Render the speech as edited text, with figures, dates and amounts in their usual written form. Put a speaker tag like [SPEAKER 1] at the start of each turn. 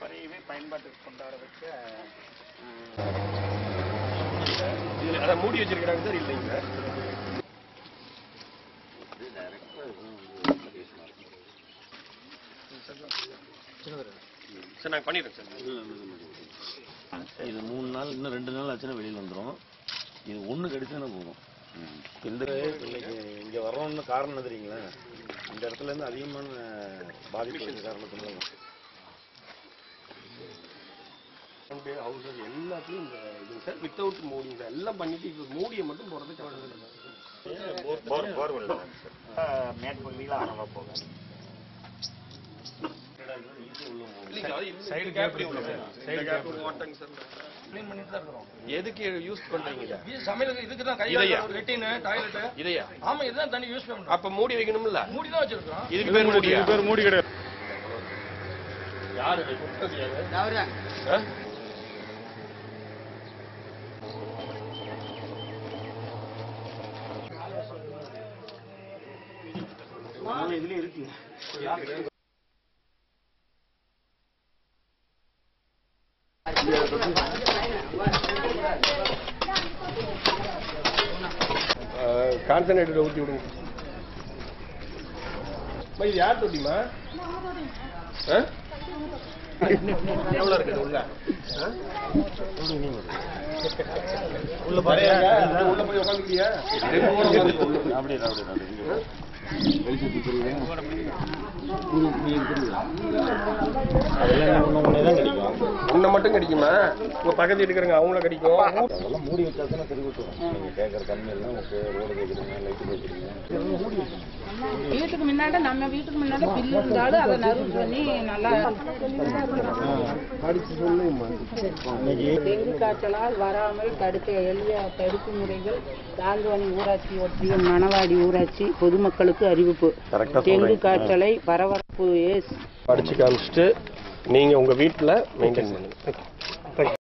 [SPEAKER 1] குறையவே பயன்பாட்டுக்கு கொண்டாடுறதுக்கு
[SPEAKER 2] அதான் மூடி வச்சிருக்கிறாங்க சார். இல்லைங்க சார் நாங்கள் பண்ணிடுறோம் சார்.
[SPEAKER 3] இது 3 நாள் இன்னும் 2 நாள் ஆச்சுன்னா வெளியில் வந்துடும். இது ஒன்று கடிச்சுன்னா போகும். இந்த இன்னைக்கு இங்கே வர்றோம்னு காரணம் தெரியுங்களா, இந்த இடத்துல இருந்து அதிகமான பாதிப்பு காரணத்துல
[SPEAKER 2] ஹவுசஸ் எல்லாத்துலையும் இந்த இதுங்க சார் வித்தவுட் மூடிங்க சார். எல்லாம் பண்ணிட்டு இப்போ மூடியை மட்டும் போகிறதுக்கு
[SPEAKER 1] மேற்பகுதியில் ஆரம்ப போகும்.
[SPEAKER 2] சைடு கேப் சைடு கேப் ஓட்டங்க சார். க்ளீன் பண்ணிட்டு தான் இருக்கிறோம். எதுக்கு யூஸ் பண்றீங்க? சமையலுக்கு இதுக்கு தான். கையில லெட்டின் டாய்லெட் இதையா? ஆமா, இதுதான் தண்ணி யூஸ் பண்ணணும். அப்ப மூடி வைக்கணும்ல? மூடி தான் வச்சிருக்கோம். இதுக்கு பேர் மூடி. இதுக்கு பேர் மூடி கிடையாது. யாரு யாரு?
[SPEAKER 3] இதுல இருக்கு.
[SPEAKER 2] கான்சன்ட்ரேட்டர் ஊற்றி விடுங்க. இது யார் தொட்டிமா? எவ்வளோ இருக்குது உள்ள? உள்ள போய் உட்காந்துக்கிறியா?
[SPEAKER 3] அப்படியே
[SPEAKER 2] உன்னை மட்டும் கிடைக்குமா? உங்க பக்கத்து இருக்கிறவங்க அவங்கள கிடைக்கும்.
[SPEAKER 3] அதெல்லாம் மூடி வச்சா தானே தெரிவிட்டுரும். நீங்க கேட்கற தண்ணி எல்லாம் ரோடு கேட்குறீங்க, லைட்டு கேட்குறீங்க.
[SPEAKER 4] வீட்டுக்கு முன்னாடி நம்ம வீட்டுக்கு முன்னாடி பில்லு இருந்தாலும் அதை நறுவு பண்ணி நல்லா டெங்கு காய்ச்சலால் வராமல் தடுக்க எளிய தடுப்பு முறைகள். தாழ்வாணி ஊராட்சி ஒன்றியம், மணவாடி ஊராட்சி பொதுமக்களுக்கு அறிவிப்பு. டெங்கு காய்ச்சலை பரபரப்பு படிச்சு காமிச்சிட்டு நீங்க உங்க வீட்டுல மெயின்டைன் பண்ணுங்க.